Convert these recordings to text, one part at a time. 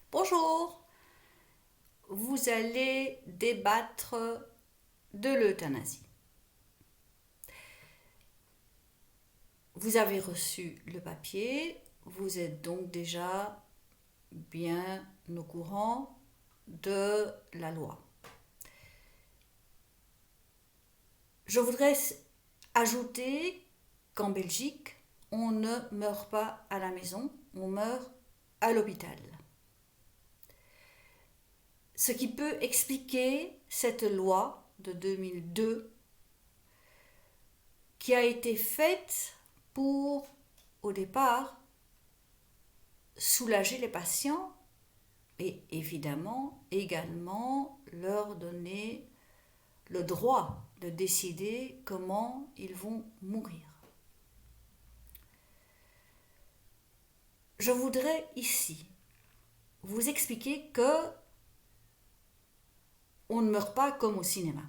Bonjour, vous allez débattre de l'euthanasie. Vous avez reçu le papier, vous êtes donc déjà bien au courant de la loi. Je voudrais ajouter qu'en Belgique, on ne meurt pas à la maison, on meurt à l'hôpital. Ce qui peut expliquer cette loi de 2002 qui a été faite pour, au départ, soulager les patients et évidemment également leur donner le droit de décider comment ils vont mourir. Je voudrais ici vous expliquer que on ne meurt pas comme au cinéma.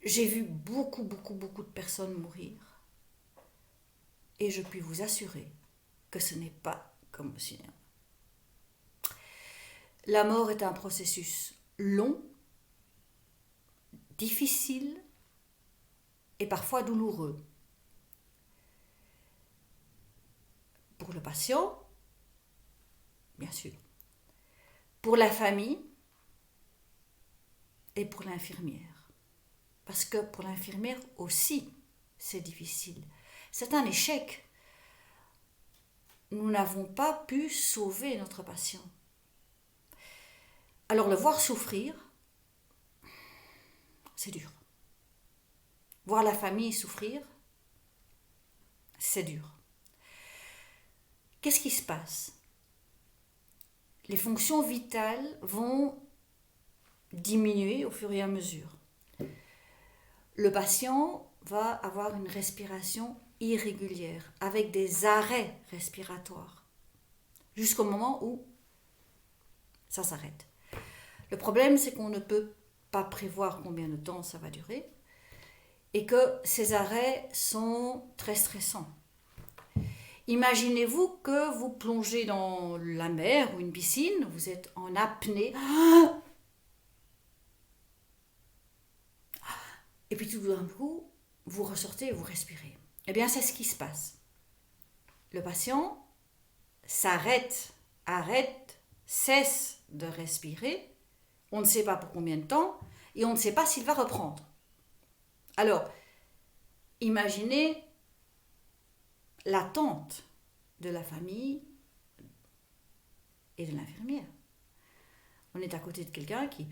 J'ai vu beaucoup de personnes mourir et je puis vous assurer que ce n'est pas comme au cinéma. La mort est un processus long, difficile et parfois douloureux. Pour le patient, bien sûr. Pour la famille et pour l'infirmière. Parce que pour l'infirmière aussi, c'est difficile. C'est un échec. Nous n'avons pas pu sauver notre patient. Alors le voir souffrir, c'est dur. Voir la famille souffrir, c'est dur. Qu'est-ce qui se passe? Les fonctions vitales vont diminuer au fur et à mesure. Le patient va avoir une respiration irrégulière, avec des arrêts respiratoires, jusqu'au moment où ça s'arrête. Le problème, c'est qu'on ne peut pas prévoir combien de temps ça va durer, et que ces arrêts sont très stressants. Imaginez-vous que vous plongez dans la mer ou une piscine, vous êtes en apnée, et puis tout d'un coup, vous ressortez et vous respirez. Eh bien, c'est ce qui se passe. Le patient cesse de respirer, on ne sait pas pour combien de temps, et on ne sait pas s'il va reprendre. Alors, imaginez l'attente de la famille et de l'infirmière. On est à côté de quelqu'un qui...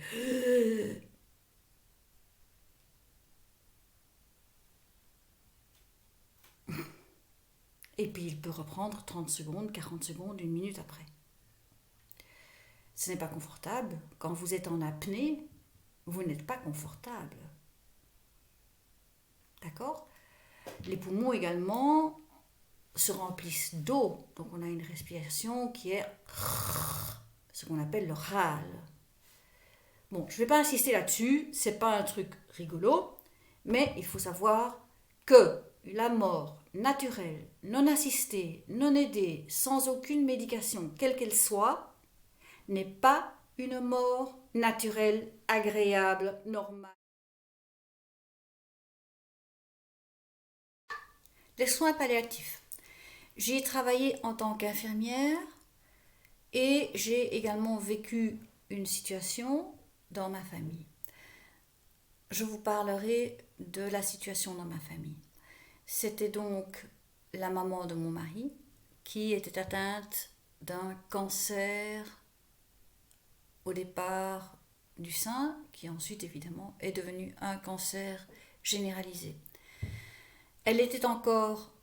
Et puis il peut reprendre 30 secondes, 40 secondes, une minute après. Ce n'est pas confortable. Quand vous êtes en apnée, vous n'êtes pas confortable. D'accord? Les poumons également se remplissent d'eau. Donc on a une respiration qui est ce qu'on appelle le râle. Bon, je ne vais pas insister là-dessus, c'est pas un truc rigolo, mais il faut savoir que la mort naturelle, non assistée, non aidée, sans aucune médication, quelle qu'elle soit, n'est pas une mort naturelle, agréable, normale. Les soins palliatifs. J'y ai travaillé en tant qu'infirmière et j'ai également vécu une situation dans ma famille. Je vous parlerai de la situation dans ma famille. C'était donc la maman de mon mari qui était atteinte d'un cancer au départ du sein, qui ensuite évidemment est devenu un cancer généralisé. Elle était encore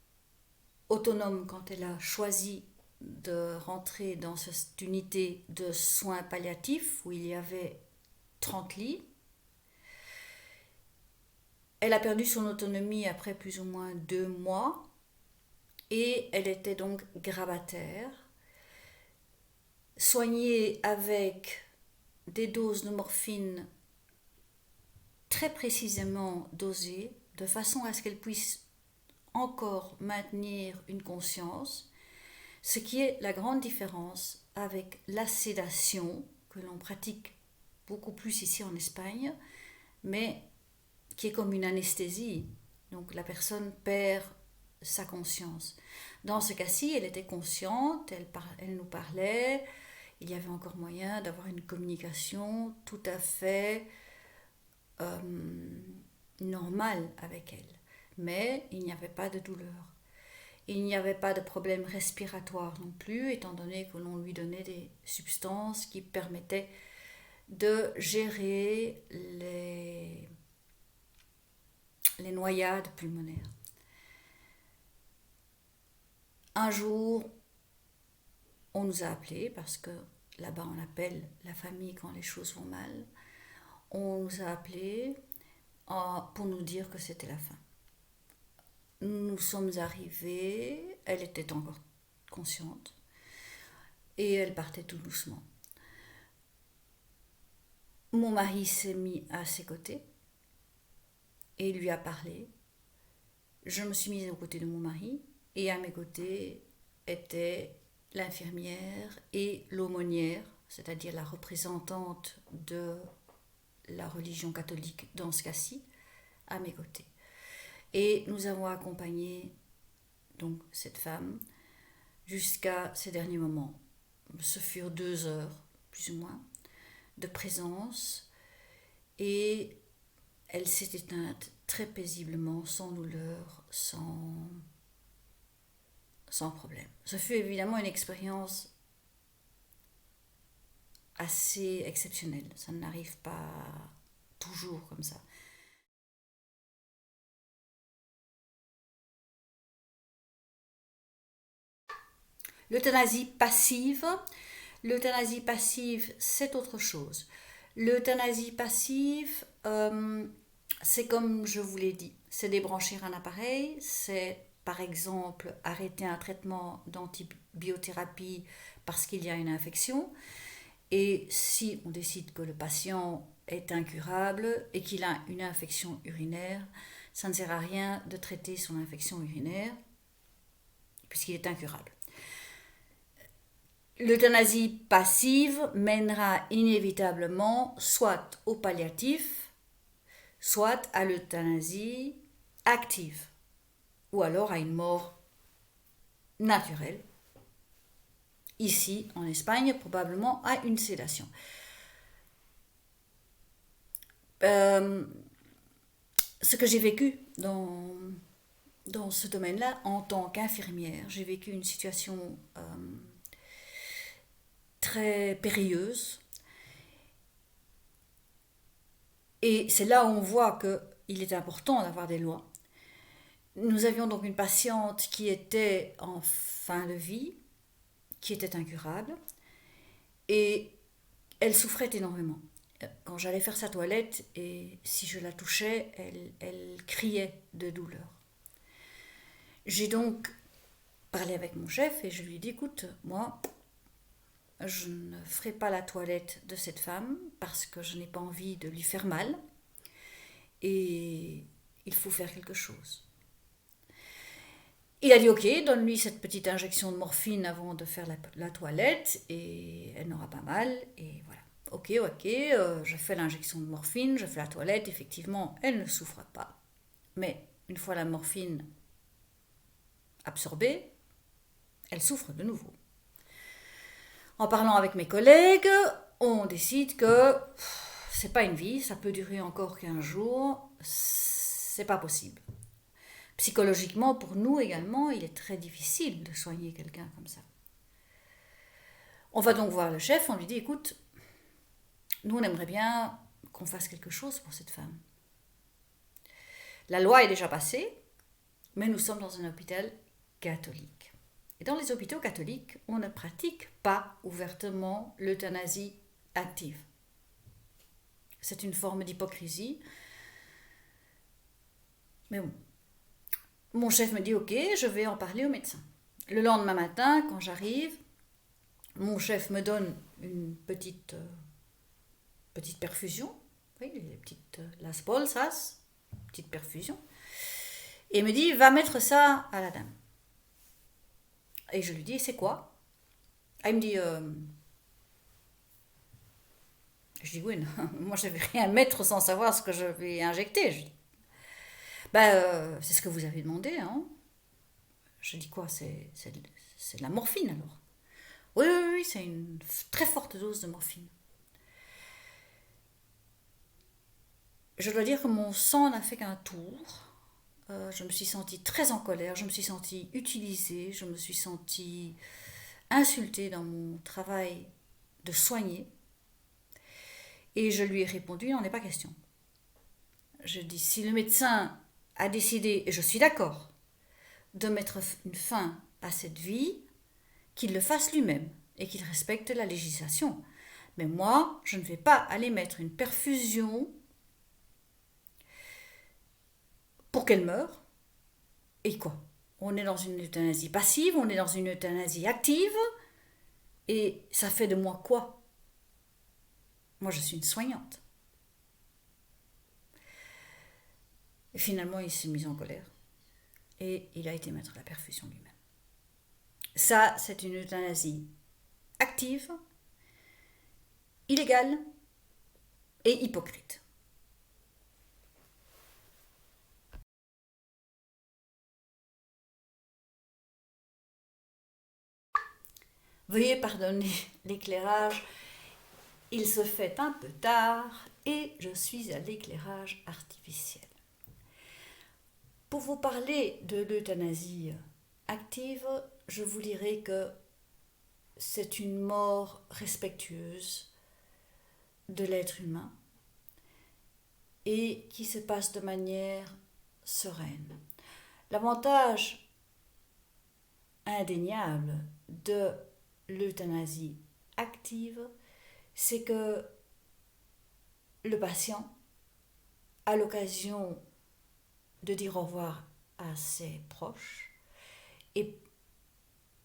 autonome quand elle a choisi de rentrer dans cette unité de soins palliatifs où il y avait 30 lits. Elle a perdu son autonomie après plus ou moins 2 mois et elle était donc grabataire, soignée avec des doses de morphine très précisément dosées de façon à ce qu'elle puisse encore maintenir une conscience. Ce qui est la grande différence avec la sédation, que l'on pratique beaucoup plus ici en Espagne, mais qui est comme une anesthésie. Donc la personne perd sa conscience. Dans ce cas-ci, elle était consciente, elle nous parlait, il y avait encore moyen d'avoir une communication tout à fait normale avec elle. Mais il n'y avait pas de douleur. Il n'y avait pas de problème respiratoire non plus, étant donné que l'on lui donnait des substances qui permettaient de gérer les noyades pulmonaires. Un jour, on nous a appelés, parce que là-bas on appelle la famille quand les choses vont mal. On nous a appelés pour nous dire que c'était la fin. Nous sommes arrivés, elle était encore consciente et elle partait tout doucement. Mon mari s'est mis à ses côtés et lui a parlé. Je me suis mise aux côtés de mon mari et à mes côtés était l'infirmière et l'aumônière, c'est-à-dire la représentante de la religion catholique dans ce cas-ci, à mes côtés. Et nous avons accompagné donc cette femme jusqu'à ces derniers moments. Ce furent 2 heures, plus ou moins, de présence, et elle s'est éteinte très paisiblement, sans douleur, sans problème. Ce fut évidemment une expérience assez exceptionnelle. Ça n'arrive pas toujours comme ça. L'euthanasie passive, c'est autre chose. L'euthanasie passive, c'est comme je vous l'ai dit, c'est débrancher un appareil, c'est par exemple arrêter un traitement d'antibiothérapie parce qu'il y a une infection, et si on décide que le patient est incurable et qu'il a une infection urinaire, ça ne sert à rien de traiter son infection urinaire puisqu'il est incurable. L'euthanasie passive mènera inévitablement soit au palliatif, soit à l'euthanasie active, ou alors à une mort naturelle. Ici, en Espagne, probablement à une sédation. Ce que j'ai vécu dans ce domaine-là, en tant qu'infirmière, j'ai vécu une situation très périlleuse. Et c'est là où on voit qu'il est important d'avoir des lois. Nous avions donc une patiente qui était en fin de vie, qui était incurable, et elle souffrait énormément. Quand j'allais faire sa toilette, et si je la touchais, elle criait de douleur. J'ai donc parlé avec mon chef et je lui ai dit, écoute, moi, je ne ferai pas la toilette de cette femme parce que je n'ai pas envie de lui faire mal et il faut faire quelque chose. Il a dit ok, donne-lui cette petite injection de morphine avant de faire la toilette et elle n'aura pas mal, et voilà. Ok, je fais l'injection de morphine, je fais la toilette, effectivement elle ne souffre pas, mais une fois la morphine absorbée, elle souffre de nouveau. En parlant avec mes collègues, on décide que c'est pas une vie, ça peut durer encore 15 jours, c'est pas possible. Psychologiquement, pour nous également, il est très difficile de soigner quelqu'un comme ça. On va donc voir le chef, on lui dit, écoute, nous on aimerait bien qu'on fasse quelque chose pour cette femme. La loi est déjà passée, mais nous sommes dans un hôpital catholique. Et dans les hôpitaux catholiques, on ne pratique pas ouvertement l'euthanasie active. C'est une forme d'hypocrisie. Mais bon. Mon chef me dit, ok, je vais en parler au médecin. Le lendemain matin, quand j'arrive, mon chef me donne une petite perfusion, oui, les petites las bolsas, petite perfusion, et me dit, va mettre ça à la dame. Et je lui dis, c'est quoi? Ah, il me dit, je dis, oui, non, moi je ne vais rien mettre sans savoir ce que je vais injecter. Je dis, c'est ce que vous avez demandé, hein. Je dis, quoi, c'est de la morphine alors? Oui, oui, oui, c'est une très forte dose de morphine. Je dois dire que mon sang n'a fait qu'un tour. Je me suis sentie très en colère, je me suis sentie utilisée, je me suis sentie insultée dans mon travail de soigner. Et je lui ai répondu, il n'en est pas question. Je dis, si le médecin a décidé, et je suis d'accord, de mettre une fin à cette vie, qu'il le fasse lui-même et qu'il respecte la législation. Mais moi, je ne vais pas aller mettre une perfusion pour qu'elle meure. Et quoi? On est dans une euthanasie passive, on est dans une euthanasie active, et ça fait de moi quoi? Moi, je suis une soignante. Et finalement, il s'est mis en colère et il a été mettre la perfusion lui-même. Ça, c'est une euthanasie active, illégale et hypocrite. Veuillez pardonner l'éclairage, il se fait un peu tard et je suis à l'éclairage artificiel. Pour vous parler de l'euthanasie active, je vous dirai que c'est une mort respectueuse de l'être humain et qui se passe de manière sereine. L'avantage indéniable de l'euthanasie active, c'est que le patient a l'occasion de dire au revoir à ses proches et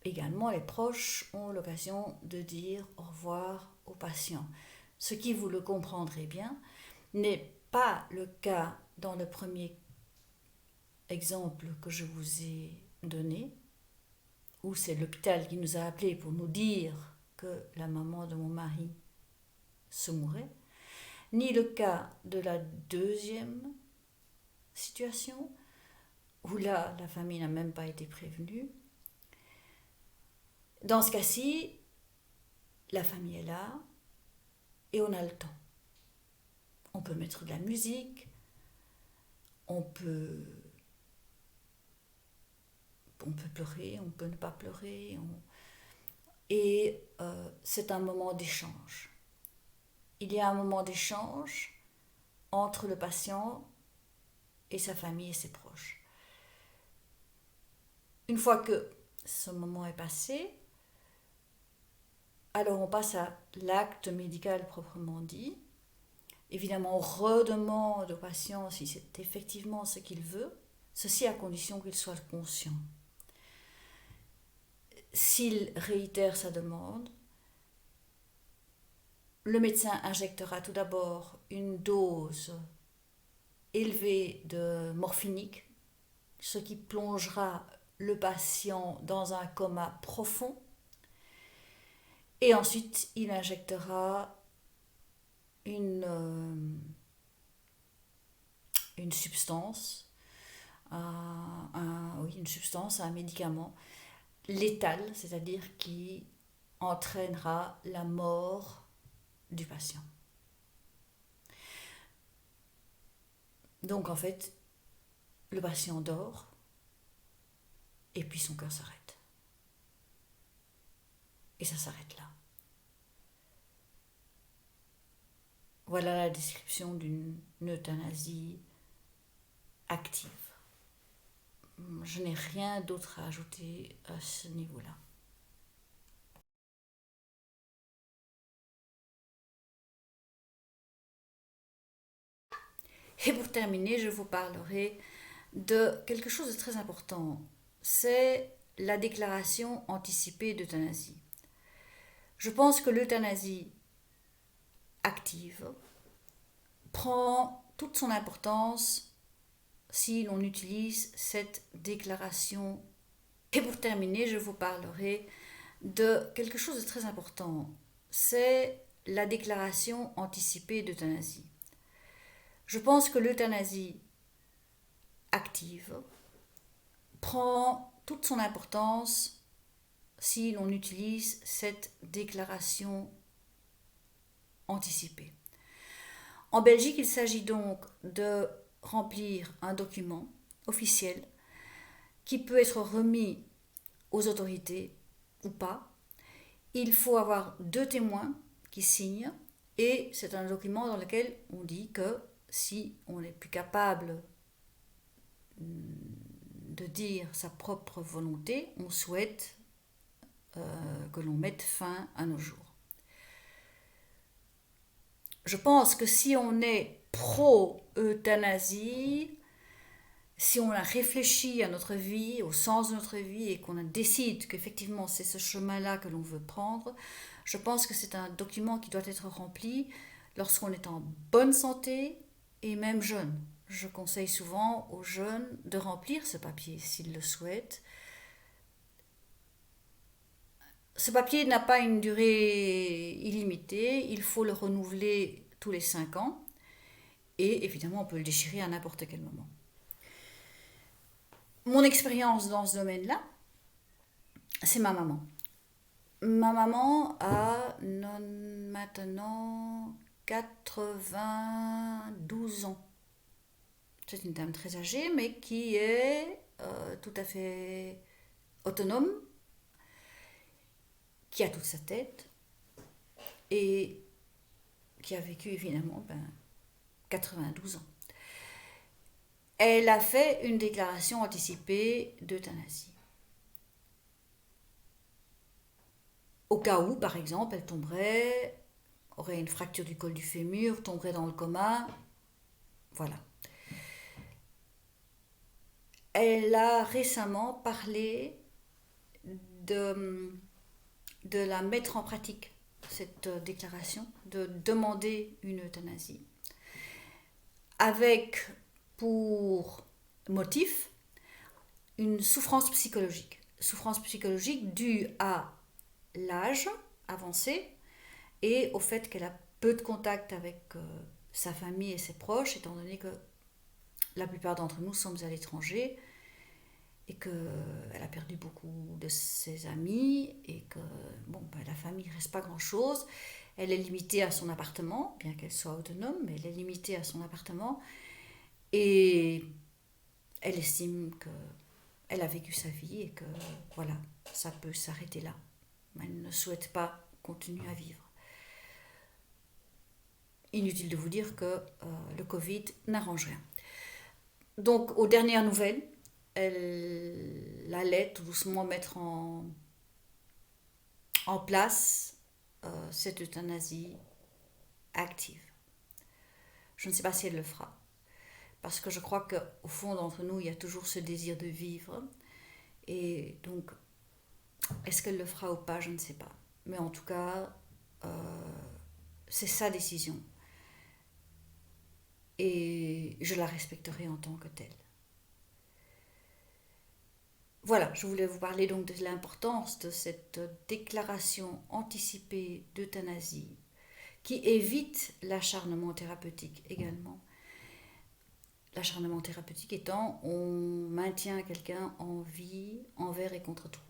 également les proches ont l'occasion de dire au revoir aux patients. Ce qui, vous le comprendrez bien, n'est pas le cas dans le premier exemple que je vous ai donné, où c'est l'hôpital qui nous a appelés pour nous dire que la maman de mon mari se mourait, ni le cas de la deuxième situation, où là, la famille n'a même pas été prévenue. Dans ce cas-ci, la famille est là et on a le temps. On peut mettre de la musique, on peut pleurer, on peut ne pas pleurer. Et c'est un moment d'échange. Il y a un moment d'échange entre le patient et sa famille et ses proches. Une fois que ce moment est passé, alors on passe à l'acte médical proprement dit. Évidemment, on redemande au patient si c'est effectivement ce qu'il veut, ceci à condition qu'il soit conscient. S'il réitère sa demande, le médecin injectera tout d'abord une dose élevée de morphinique, ce qui plongera le patient dans un coma profond. Et ensuite, il injectera une substance, un médicament létal, c'est-à-dire qui entraînera la mort du patient. Donc en fait, le patient dort et puis son cœur s'arrête. Et ça s'arrête là. Voilà la description d'une euthanasie active. Je n'ai rien d'autre à ajouter à ce niveau-là. Et pour terminer, je vous parlerai de quelque chose de très important. C'est la déclaration anticipée d'euthanasie. Je pense que l'euthanasie active prend toute son importance si l'on utilise cette déclaration. Et pour terminer, je vous parlerai de quelque chose de très important. C'est la déclaration anticipée d'euthanasie. Je pense que l'euthanasie active prend toute son importance si l'on utilise cette déclaration anticipée. En Belgique, il s'agit donc de remplir un document officiel qui peut être remis aux autorités ou pas. Il faut avoir 2 témoins qui signent et c'est un document dans lequel on dit que si on n'est plus capable de dire sa propre volonté, on souhaite que l'on mette fin à nos jours. Je pense que si on est pro-euthanasie, si on a réfléchi à notre vie, au sens de notre vie et qu'on décide qu'effectivement c'est ce chemin-là que l'on veut prendre, je pense que c'est un document qui doit être rempli lorsqu'on est en bonne santé et même jeune. Je conseille souvent aux jeunes de remplir ce papier s'ils le souhaitent. Ce papier n'a pas une durée illimitée, il faut le renouveler tous les 5 ans et évidemment on peut le déchirer à n'importe quel moment. Mon expérience dans ce domaine-là, c'est ma maman. Ma maman a maintenant 92 ans. C'est une dame très âgée, mais qui est tout à fait autonome, qui a toute sa tête et qui a vécu évidemment 92 ans. Elle a fait une déclaration anticipée d'euthanasie. Au cas où, par exemple, elle tomberait, aurait une fracture du col du fémur, tomberait dans le coma, voilà. Elle a récemment parlé de la mettre en pratique, cette déclaration, de demander une euthanasie, avec pour motif une souffrance psychologique due à l'âge avancé et au fait qu'elle a peu de contact avec sa famille et ses proches, étant donné que la plupart d'entre nous sommes à l'étranger et qu'elle a perdu beaucoup de ses amis et que la famille ne reste pas grand-chose. Elle est limitée à son appartement, bien qu'elle soit autonome, mais elle est limitée à son appartement et elle estime qu'elle a vécu sa vie et que voilà, ça peut s'arrêter là. Elle ne souhaite pas continuer à vivre. Inutile de vous dire que le Covid n'arrange rien. Donc, aux dernières nouvelles, elle allait tout doucement mettre en place cette euthanasie active. Je ne sais pas si elle le fera, parce que je crois qu'au fond d'entre nous, il y a toujours ce désir de vivre. Et donc, est-ce qu'elle le fera ou pas, je ne sais pas. Mais en tout cas, c'est sa décision. Et je la respecterai en tant que telle. Voilà, je voulais vous parler donc de l'importance de cette déclaration anticipée d'euthanasie qui évite l'acharnement thérapeutique également. L'acharnement thérapeutique étant on maintient quelqu'un en vie envers et contre tout.